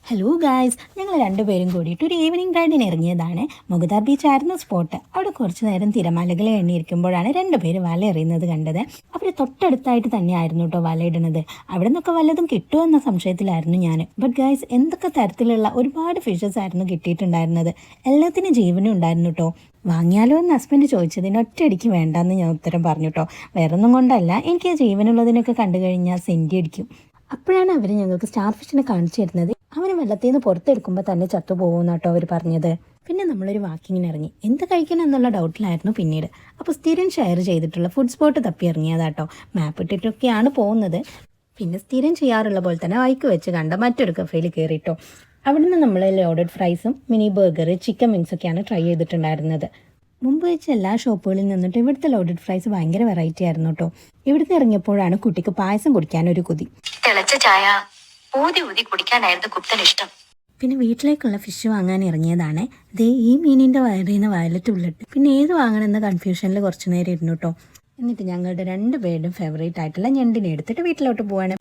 Hello guys, ഞങ്ങൾ രണ്ടുപേരും കൂടിയിട്ട് ഒരു ഈവനിങ് റൈഡിന് ഇറങ്ങിയതാണ്. മുഗദാർ ബീച്ച് ആയിരുന്നു സ്പോട്ട്. അവിടെ കുറച്ച് നേരം തിരമാലകളെ എണ്ണിയിരിക്കുമ്പോഴാണ് രണ്ടുപേര് വല എറിയുന്നത് കണ്ടത്. അവർ തൊട്ടടുത്തായിട്ട് തന്നെയായിരുന്നു കേട്ടോ വലയിടുന്നത്. അവിടെ നിന്നൊക്കെ വല്ലതും കിട്ടുമോ എന്ന സംശയത്തിലായിരുന്നു ഞാൻ. ബട്ട് ഗായ്സ്, എന്തൊക്കെ തരത്തിലുള്ള ഒരുപാട് ഫിഷസ് ആയിരുന്നു കിട്ടിയിട്ടുണ്ടായിരുന്നത്. എല്ലാത്തിനും ജീവനും ഉണ്ടായിരുന്നു കേട്ടോ. വാങ്ങിയാലോ എന്ന് ഹസ്ബൻഡ് ചോദിച്ചതിന് ഒറ്റയടിക്ക് വേണ്ടാന്ന് ഞാൻ ഉത്തരം പറഞ്ഞു കേട്ടോ. വേറൊന്നും കൊണ്ടല്ല, എനിക്ക് ആ ജീവനുള്ളതിനൊക്കെ കണ്ടു കഴിഞ്ഞാൽ സെൻറ്റി അടിക്കും. അപ്പോഴാണ് അവർ ഞങ്ങൾക്ക് സ്റ്റാർ ഫിഷിനെ കാണിച്ചു തരുന്നത്. അവന് വെള്ളത്തിൽ നിന്ന് പുറത്തെടുക്കുമ്പോൾ തന്നെ ചത്തുപോകുന്ന കേട്ടോ അവർ പറഞ്ഞത്. പിന്നെ നമ്മളൊരു വാക്കിങ്ങിന് ഇറങ്ങി. എന്ത് കഴിക്കണം എന്നുള്ള ഡൗട്ടിലായിരുന്നു പിന്നീട്. അപ്പോൾ സ്ഥിരം ഷെയർ ചെയ്തിട്ടുള്ള ഫുഡ് സ്പോട്ട് തപ്പി ഇറങ്ങിയതാട്ടോ. മാപ്പ് ഇട്ടിട്ടൊക്കെയാണ് പോകുന്നത്. പിന്നെ സ്ഥിരം ചെയ്യാറുള്ള പോലെ തന്നെ വൈക്ക് വെച്ച് കണ്ട മറ്റൊരു കഫേയിൽ കയറിയിട്ടോ. അവിടുന്ന് നമ്മൾ ലോഡഡ് ഫ്രൈസും മിനി ബർഗർ, ചിക്കൻ വിങ്സൊക്കെയാണ് ട്രൈ ചെയ്തിട്ടുണ്ടായിരുന്നത്. മുമ്പ് വെച്ച എല്ലാ ഷോപ്പുകളിൽ നിന്നിട്ട് ഇവിടുത്തെ ലോഡഡ് ഫ്രൈസ് ഭയങ്കര വെറൈറ്റി ആയിരുന്നു കേട്ടോ. ഇവിടുന്ന് ഇറങ്ങിയപ്പോഴാണ് കുട്ടിക്ക് പായസം കുടിക്കാനൊരു കൊതി. തിളച്ച ചായ ഊതി ഊതി കുടിക്കാനായിരുന്നു കുപ്തന് ഇഷ്ടം. പിന്നെ വീട്ടിലേക്കുള്ള ഫിഷ് വാങ്ങാൻ ഇറങ്ങിയതാണ്. ദേ ഈ മീനിൻ്റെ വയറിൽ നിന്ന് വയലറ്റ് ഉള്ളിട്ട് പിന്നെ ഏത് വാങ്ങണമെന്ന കൺഫ്യൂഷനിൽ കുറച്ച് നേരം ഇരുന്നു കേട്ടോ. എന്നിട്ട് ഞങ്ങളുടെ രണ്ടുപേരുടെയും ഫേവറേറ്റ് ആയിട്ടുള്ള ഞണ്ടിനെ എടുത്തിട്ട് വീട്ടിലോട്ട് പോവാണ്.